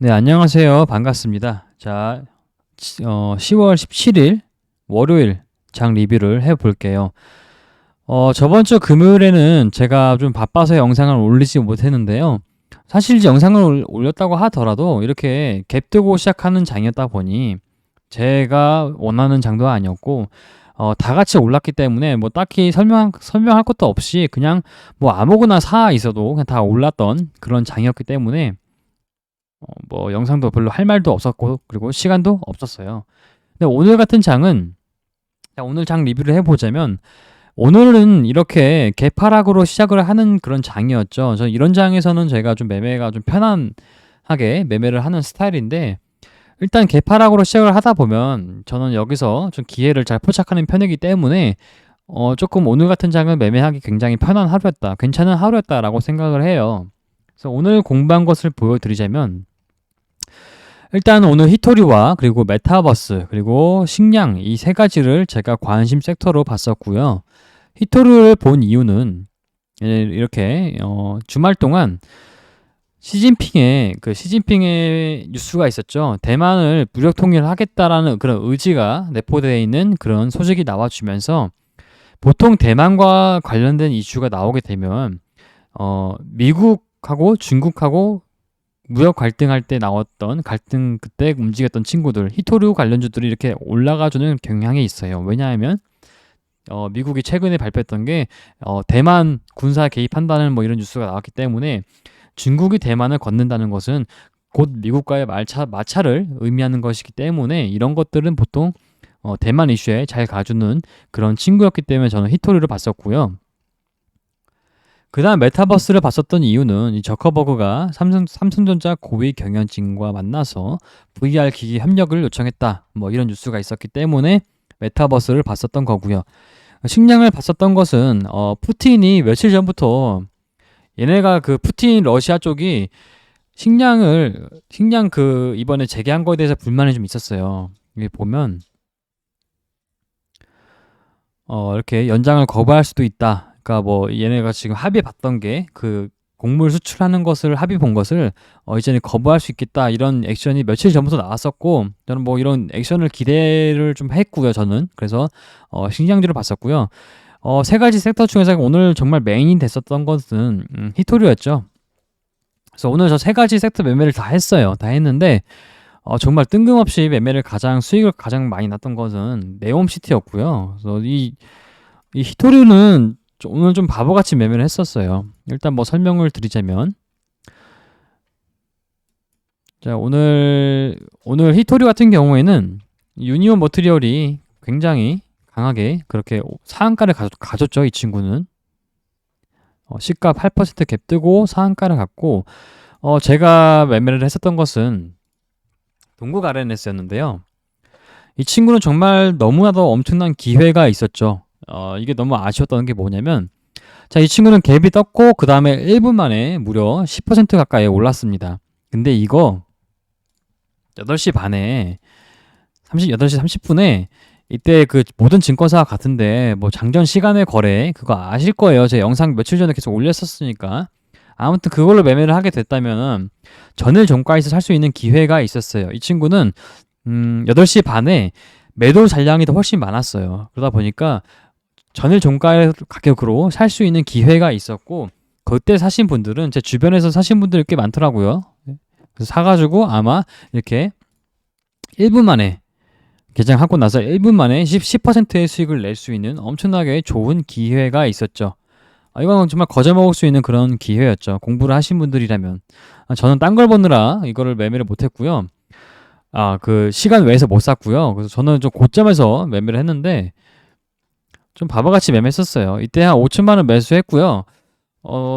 네, 안녕하세요. 반갑습니다. 자, 10월 17일 월요일 장 리뷰를 해볼게요. 저번 주 금요일에는 제가 좀 바빠서 영상을 올리지 못했는데요. 사실 이제 영상을 올렸다고 하더라도 이렇게 갭 뜨고 시작하는 장이었다 보니 제가 원하는 장도 아니었고, 다 같이 올랐기 때문에 뭐 딱히 설명할 것도 없이 그냥 뭐 아무거나 사 있어도 그냥 다 올랐던 그런 장이었기 때문에 뭐 영상도 별로 할 말도 없었고 그리고 시간도 없었어요. 근데 오늘 같은 장은 오늘 장 리뷰를 해보자면 오늘은 이렇게 개파락으로 시작을 하는 그런 장이었죠. 저 이런 장에서는 제가 좀 매매가 좀 편안하게 매매를 하는 스타일인데 일단 개파락으로 시작을 하다 보면 저는 여기서 좀 기회를 잘 포착하는 편이기 때문에 조금 오늘 같은 장은 매매하기 굉장히 편한 하루였다, 괜찮은 하루였다라고 생각을 해요. 그래서 오늘 공부한 것을 보여드리자면 일단 오늘 히토리와 그리고 메타버스 그리고 식량 이 세 가지를 제가 관심 섹터로 봤었고요. 히토리를 본 이유는 이렇게 주말 동안 시진핑의 뉴스가 있었죠. 대만을 무력 통일하겠다라는 그런 의지가 내포되어 있는 그런 소식이 나와주면서 보통 대만과 관련된 이슈가 나오게 되면 미국하고 중국하고 무역 갈등할 때 나왔던 갈등 그때 움직였던 친구들 히토류 관련주들이 이렇게 올라가주는 경향이 있어요. 왜냐하면 미국이 최근에 발표했던 게 대만 군사 개입한다는 뭐 이런 뉴스가 나왔기 때문에 중국이 대만을 걷는다는 것은 곧 미국과의 마찰을 의미하는 것이기 때문에 이런 것들은 보통 대만 이슈에 잘 가주는 그런 친구였기 때문에 저는 히토리를 봤었고요. 그 다음 메타버스를 봤었던 이유는 이 저커버그가 삼성전자 고위 경영진과 만나서 VR 기기 협력을 요청했다, 뭐 이런 뉴스가 있었기 때문에 메타버스를 봤었던 거고요. 식량을 봤었던 것은 푸틴이 며칠 전부터 얘네가 그 푸틴 러시아 쪽이 식량 그 이번에 재개한 거에 대해서 불만이 좀 있었어요. 여기 보면 이렇게 연장을 거부할 수도 있다. 그러니까 뭐 얘네가 지금 합의 봤던 게 그 곡물 수출하는 것을 합의 본 것을 이제는 거부할 수 있겠다, 이런 액션이 며칠 전부터 나왔었고 저는 뭐 이런 액션을 기대를 좀 했고요. 저는 그래서 식량주를 봤었고요. 세 가지 섹터 중에서 오늘 정말 메인이 됐었던 것은 히토리였죠. 그래서 오늘 저 세 가지 섹터 매매를 다 했어요. 다 했는데 정말 뜬금없이 수익을 가장 많이 났던 것은 네옴시티였고요. 그래서 이 히토리는 오늘 좀 바보같이 매매를 했었어요. 일단 뭐 설명을 드리자면, 자 오늘 히토리 같은 경우에는 유니온 머티리얼이 굉장히 강하게 그렇게 상한가를 가졌죠. 이 친구는 시가 8% 갭 뜨고 상한가를 갔고, 제가 매매를 했었던 것은 동국 RNS였는데요. 이 친구는 정말 너무나도 엄청난 기회가 있었죠. 이게 너무 아쉬웠던 게 뭐냐면, 자, 이 친구는 갭이 떴고 그 다음에 1분 만에 무려 10% 가까이 올랐습니다. 근데 이거 8시 반에 8시 30분에 이때 그 모든 증권사와 같은데 뭐 장전 시간의 거래 그거 아실 거예요. 제 영상 며칠 전에 계속 올렸었으니까. 아무튼 그걸로 매매를 하게 됐다면 전일 종가에서 살 수 있는 기회가 있었어요. 이 친구는 8시 반에 매도 잔량이 더 훨씬 많았어요. 그러다 보니까 전일 종가 가격으로 살 수 있는 기회가 있었고, 그때 사신 분들은 제 주변에서 사신 분들이 꽤 많더라고요. 그래서 사가지고 아마 이렇게 1분 만에 개장하고 나서 1분 만에 10%의 수익을 낼 수 있는 엄청나게 좋은 기회가 있었죠. 이건 정말 거저먹을 수 있는 그런 기회였죠. 공부를 하신 분들이라면. 저는 딴 걸 보느라 이거를 매매를 못했고요. 그 시간 외에서 못 샀고요. 그래서 저는 좀 고점에서 매매를 했는데 좀 바보같이 매매했었어요. 이때 한 5천만 원 매수했고요.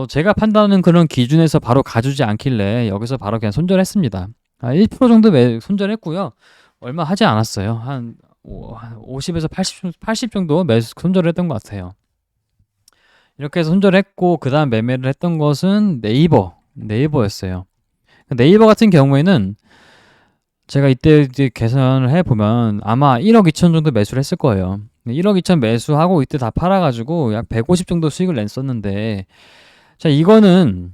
제가 판단하는 그런 기준에서 바로 가주지 않길래 여기서 바로 그냥 손절했습니다. 1% 정도 손절했고요. 얼마 하지 않았어요. 한 50에서 80 정도 매수 손절을 했던 것 같아요. 이렇게 해서 손절했고, 그 다음 매매를 했던 것은 네이버였어요. 네이버 같은 경우에는 제가 이때 이제 계산을 해보면 아마 1억 2천 정도 매수를 했을 거예요. 1억 2천 매수하고 이때 다 팔아가지고 약 150 정도 수익을 냈었는데, 자, 이거는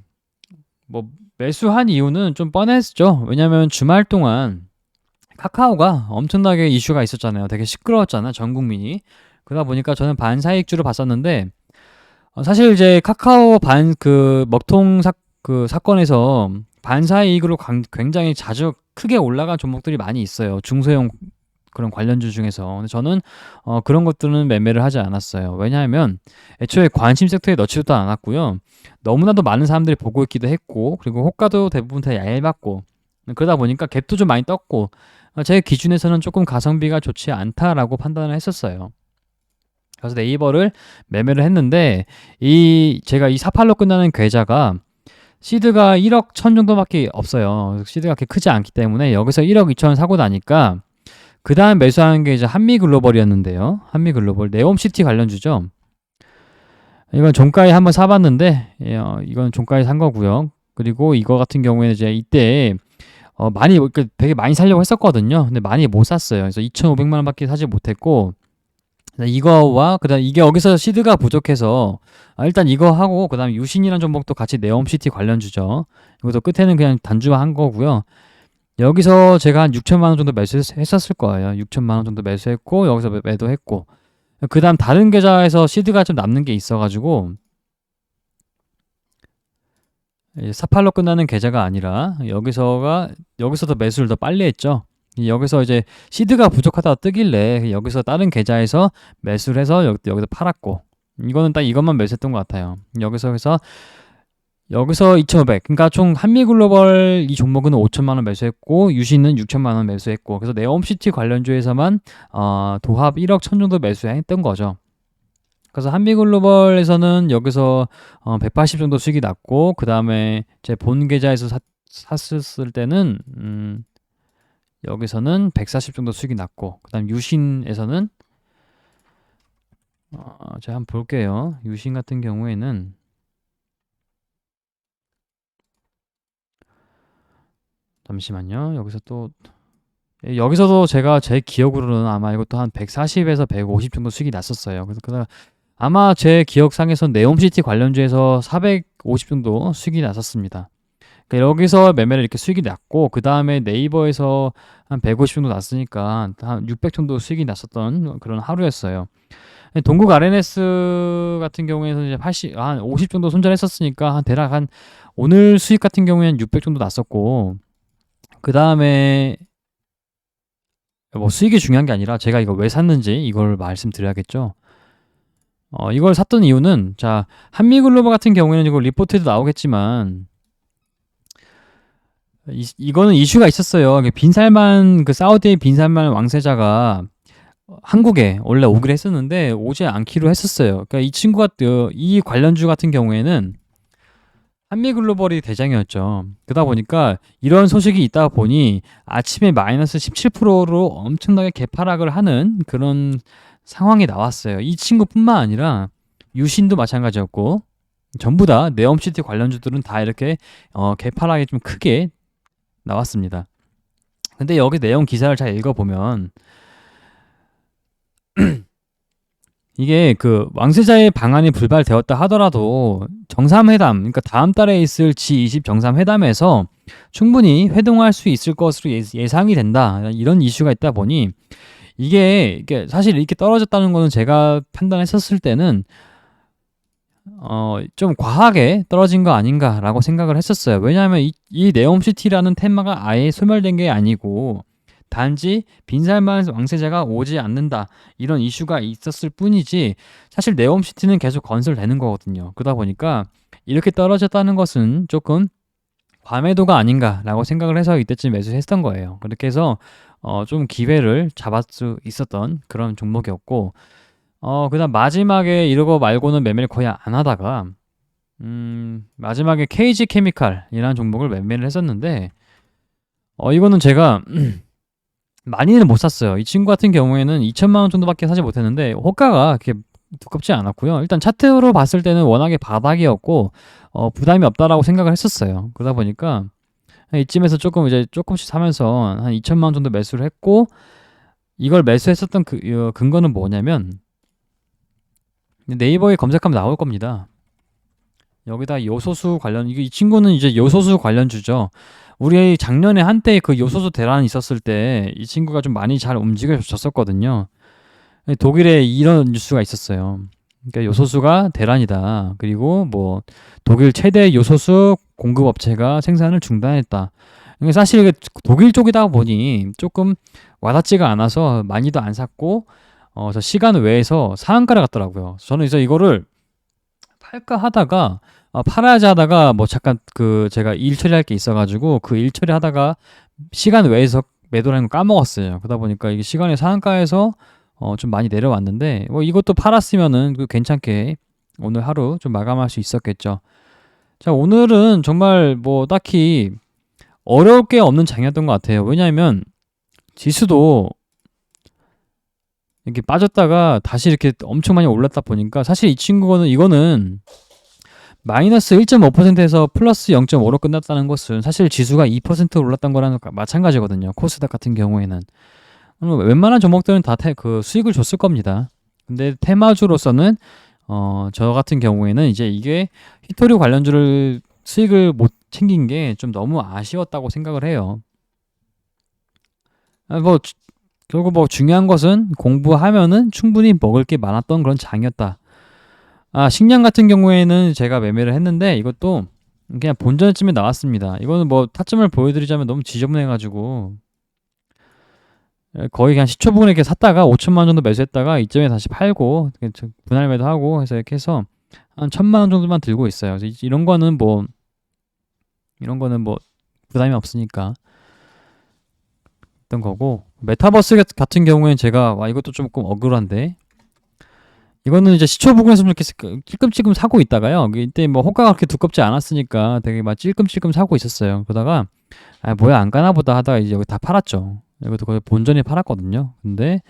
뭐 매수한 이유는 좀 뻔했죠. 왜냐면 주말 동안 카카오가 엄청나게 이슈가 있었잖아요. 되게 시끄러웠잖아, 전 국민이. 그러다 보니까 저는 반사익주로 봤었는데, 사실 이제 카카오 먹통 사건에서 반사이익으로 굉장히 자주 크게 올라간 종목들이 많이 있어요. 중소형 그런 관련주 중에서. 근데 저는 그런 것들은 매매를 하지 않았어요. 왜냐하면 애초에 관심 섹터에 넣지도 않았고요. 너무나도 많은 사람들이 보고 있기도 했고, 그리고 호가도 대부분 다 얇았고, 그러다 보니까 갭도 좀 많이 떴고, 제 기준에서는 조금 가성비가 좋지 않다라고 판단을 했었어요. 그래서 네이버를 매매를 했는데, 제가 이 48로 끝나는 계좌가 시드가 1억 1000 정도밖에 없어요. 시드가 그렇게 크지 않기 때문에 여기서 1억 2천 사고 나니까 그 다음 매수한 게 이제 한미글로벌이었는데요. 한미글로벌 네옴시티 관련주죠. 이건 종가에 한번 사봤는데, 이건 종가에 산 거고요. 그리고 이거 같은 경우에는 이제 이때 되게 많이 살려고 했었거든요. 근데 많이 못 샀어요. 그래서 2,500만 원밖에 사지 못했고, 이거와 그다음 이게 여기서 시드가 부족해서 일단 이거 하고 그다음 유신이라는 종목도 같이 네옴시티 관련주죠. 이것도 끝에는 그냥 단주한 거고요. 여기서 제가 한 6천만 원 정도 매수했었을 거예요. 6천만 원 정도 매수했고 여기서 매도했고 그다음 다른 계좌에서 시드가 좀 남는 게 있어가지고 48로 끝나는 계좌가 아니라 여기서도 매수를 더 빨리 했죠. 여기서 이제 시드가 부족하다 뜨길래 여기서 다른 계좌에서 매수를 해서 여기서 팔았고 이거는 딱 이것만 매수했던 것 같아요. 여기서 2,500. 그러니까 총 한미글로벌 이 종목은 5천만 원 매수했고 유신은 6천만 원 매수했고 그래서 네옴시티 관련주에서만 도합 1억 1천 정도 매수했던 거죠. 그래서 한미글로벌에서는 여기서 180 정도 수익이 났고 그 다음에 제 본 계좌에서 샀을 때는 여기서는 140 정도 수익이 났고 그 다음 유신에서는 제가 한번 볼게요. 유신 같은 경우에는 잠시만요. 여기서도 제가 제 기억으로는 아마 이것도 한 140에서 150 정도 수익이 났었어요. 그래서 아마 제 기억상에서 네옴시티 관련주에서 450 정도 수익이 났었습니다. 그러니까 여기서 매매를 이렇게 수익이 났고 그 다음에 네이버에서 한 150 정도 났으니까 한 600 정도 수익이 났었던 그런 하루였어요. 동국 RNS 같은 경우에는 이제 한 50 정도 손절했었으니까 대략 한 오늘 수익 같은 경우에는 600 정도 났었고 그 다음에 뭐 수익이 중요한 게 아니라 제가 이거 왜 샀는지 이걸 말씀드려야겠죠. 이걸 샀던 이유는 자 한미글로벌 같은 경우에는 이거 리포트에도 나오겠지만 이거는 이슈가 있었어요. 그 사우디의 빈살만 왕세자가 한국에 원래 오기로 했었는데 오지 않기로 했었어요. 그러니까 이 친구가 이 관련주 같은 경우에는 한미글로벌이 대장이었죠. 그러다 보니까 이런 소식이 있다 보니 아침에 마이너스 17%로 엄청나게 개파락을 하는 그런 상황이 나왔어요. 이 친구뿐만 아니라 유신도 마찬가지였고 전부 다 네옴시티 관련주들은 다 이렇게 개파락이 좀 크게 나왔습니다. 근데 여기 내용 기사를 잘 읽어보면 이게 그 왕세자의 방안이 불발되었다 하더라도 정상회담, 그러니까 다음 달에 있을 G20 정상회담에서 충분히 회동할 수 있을 것으로 예상이 된다. 이런 이슈가 있다 보니 이게 사실 이렇게 떨어졌다는 거는 제가 판단했었을 때는 좀 과하게 떨어진 거 아닌가라고 생각을 했었어요. 왜냐하면 이 네옴시티라는 테마가 아예 소멸된 게 아니고 단지 빈살만 왕세자가 오지 않는다 이런 이슈가 있었을 뿐이지 사실 네옴시티는 계속 건설되는 거거든요. 그러다 보니까 이렇게 떨어졌다는 것은 조금 과매도가 아닌가라고 생각을 해서 이때쯤 매수했던 거예요. 그렇게 해서 좀 기회를 잡을 수 있었던 그런 종목이었고 그다음 마지막에 이러고 말고는 매매를 거의 안 하다가 마지막에 KG 케미칼이라는 종목을 매매를 했었는데 이거는 제가 많이는 못 샀어요. 이 친구 같은 경우에는 2천만 원 정도밖에 사지 못했는데 호가가 그렇게 두껍지 않았고요. 일단 차트로 봤을 때는 워낙에 바닥이었고 부담이 없다라고 생각을 했었어요. 그러다 보니까 이쯤에서 조금씩 사면서 한 2천만 원 정도 매수를 했고 이걸 매수했었던 근거는 뭐냐면 네이버에 검색하면 나올 겁니다. 여기다 요소수 관련, 이 친구는 이제 요소수 관련주죠. 우리 작년에 한때 그 요소수 대란이 있었을 때 이 친구가 좀 많이 잘 움직여졌었거든요. 독일에 이런 뉴스가 있었어요. 그러니까 요소수가 대란이다. 그리고 뭐 독일 최대 요소수 공급업체가 생산을 중단했다. 그러니까 사실 이게 독일 쪽이다 보니 조금 와닿지가 않아서 많이도 안 샀고, 저 시간 외에서 상한가를 갔더라고요. 저는 그래서 이거를 팔까 하다가, 팔아야지 하다가 뭐 잠깐 그 제가 일 처리할 게 있어가지고 그 일 처리하다가 시간 외에서 매도를 한 거 까먹었어요. 그러다 보니까 이게 시간의 상한가에서 좀 많이 내려왔는데, 뭐 이것도 팔았으면은 그 괜찮게 오늘 하루 좀 마감할 수 있었겠죠. 자, 오늘은 정말 뭐 딱히 어려울 게 없는 장이었던 것 같아요. 왜냐하면 지수도 이렇게 빠졌다가 다시 이렇게 엄청 많이 올랐다 보니까, 사실 이 친구는 이거는 마이너스 1.5%에서 플러스 0.5로 끝났다는 것은 사실 지수가 2% 올랐던 거랑 마찬가지거든요. 코스닥 같은 경우에는 웬만한 종목들은 다 그 수익을 줬을 겁니다. 근데 테마주로서는 저 같은 경우에는 이제 이게 히토류 관련주를 수익을 못 챙긴 게 좀 너무 아쉬웠다고 생각을 해요. 뭐 결국 뭐 중요한 것은 공부하면은 충분히 먹을 게 많았던 그런 장이었다. 식량 같은 경우에는 제가 매매를 했는데 이것도 그냥 본전쯤에 나왔습니다. 이거는 뭐 타점을 보여드리자면 너무 지저분해가지고 거의 그냥 시초 부분에 이렇게 샀다가 5천만 원 정도 매수했다가 이점에 다시 팔고 분할 매도하고 해서 이렇게 해서 한 1,000만 원 정도만 들고 있어요. 그래서 이런 거는 뭐 부담이 없으니까 했던 거고, 메타버스 같은 경우에는 제가 이것도 조금 억울한데, 이거는 이제 시초 부분에서 이렇게 찔끔찔끔 사고 있다가요. 이때 뭐 호가가 그렇게 두껍지 않았으니까 되게 막 찔끔찔끔 사고 있었어요. 그러다가 뭐야 안 가나 보다 하다가 이제 여기 다 팔았죠. 이것도 거의 본전에 팔았거든요. 근데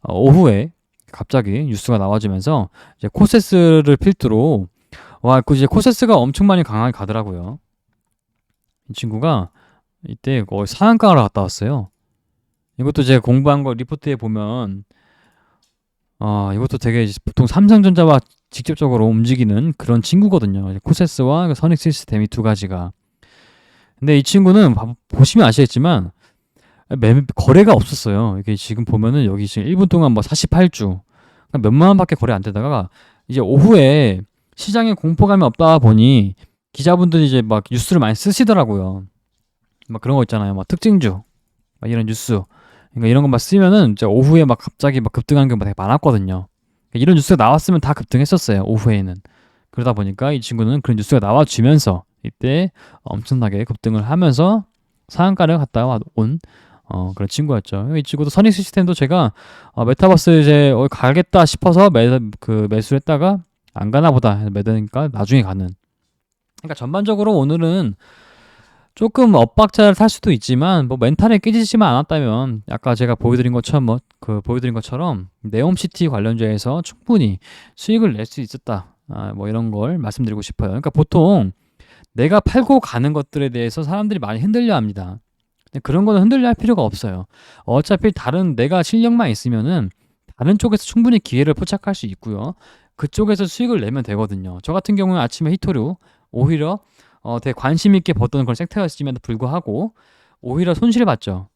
오후에 갑자기 뉴스가 나와주면서 이제 코세스를 필두로 그 이제 코세스가 엄청 많이 강하게 가더라고요. 이 친구가 이때 거의 상한가를 갔다 왔어요. 이것도 제가 공부한 거 리포트에 보면 이것도 되게 보통 삼성전자와 직접적으로 움직이는 그런 친구거든요. 코세스와 선익 시스템 이 두 가지가. 근데 이 친구는 보시면 아시겠지만 거래가 없었어요. 이게 지금 보면은 여기 지금 1분 동안 뭐 48주 몇만 원밖에 거래 안 되다가 이제 오후에 시장에 공포감이 없다 보니 기자분들이 이제 막 뉴스를 많이 쓰시더라고요. 막 그런 거 있잖아요. 막 특징주, 막 이런 뉴스. 그러니까 이런 거 막 쓰면은 이제 오후에 막 갑자기 막 급등하는 경우가 되게 많았거든요. 그러니까 이런 뉴스가 나왔으면 다 급등했었어요. 오후에는. 그러다 보니까 이 친구는 그런 뉴스가 나와주면서 이때 엄청나게 급등을 하면서 상한가를 갔다 온 그런 친구였죠. 이 친구도 선익 시스템도 제가 메타버스 이제 가겠다 싶어서 매수를 했다가 안 가나 보다 매도니까 나중에 가는. 그러니까 전반적으로 오늘은 조금 엇박자를 탈 수도 있지만 뭐 멘탈에 깨지지만 않았다면 아까 제가 보여드린 것처럼 네옴시티 관련주에서 충분히 수익을 낼 수 있었다. 뭐 이런 걸 말씀드리고 싶어요. 그러니까 보통 내가 팔고 가는 것들에 대해서 사람들이 많이 흔들려 합니다. 그런 거는 흔들려 할 필요가 없어요. 어차피 다른 내가 실력만 있으면은 다른 쪽에서 충분히 기회를 포착할 수 있고요. 그쪽에서 수익을 내면 되거든요. 저 같은 경우는 아침에 히토류 오히려 되게 관심 있게 봤던 그런 섹터였음에도 불구하고 오히려 손실을 봤죠.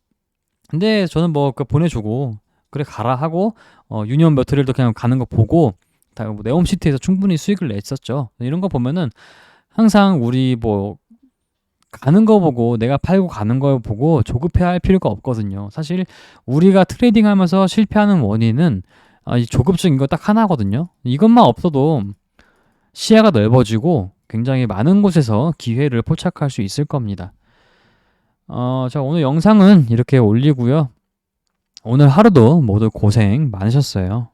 근데 저는 뭐 보내주고 그래 가라 하고 유니온 머터리얼도 그냥 가는 거 보고 뭐 네옴시티에서 충분히 수익을 냈었죠. 이런 거 보면은 항상 우리 뭐 가는 거 보고 내가 팔고 가는 거 보고 조급해할 필요가 없거든요. 사실 우리가 트레이딩하면서 실패하는 원인은 이 조급증인 거 딱 하나거든요. 이것만 없어도 시야가 넓어지고 굉장히 많은 곳에서 기회를 포착할 수 있을 겁니다. 자, 오늘 영상은 이렇게 올리고요. 오늘 하루도 모두 고생 많으셨어요.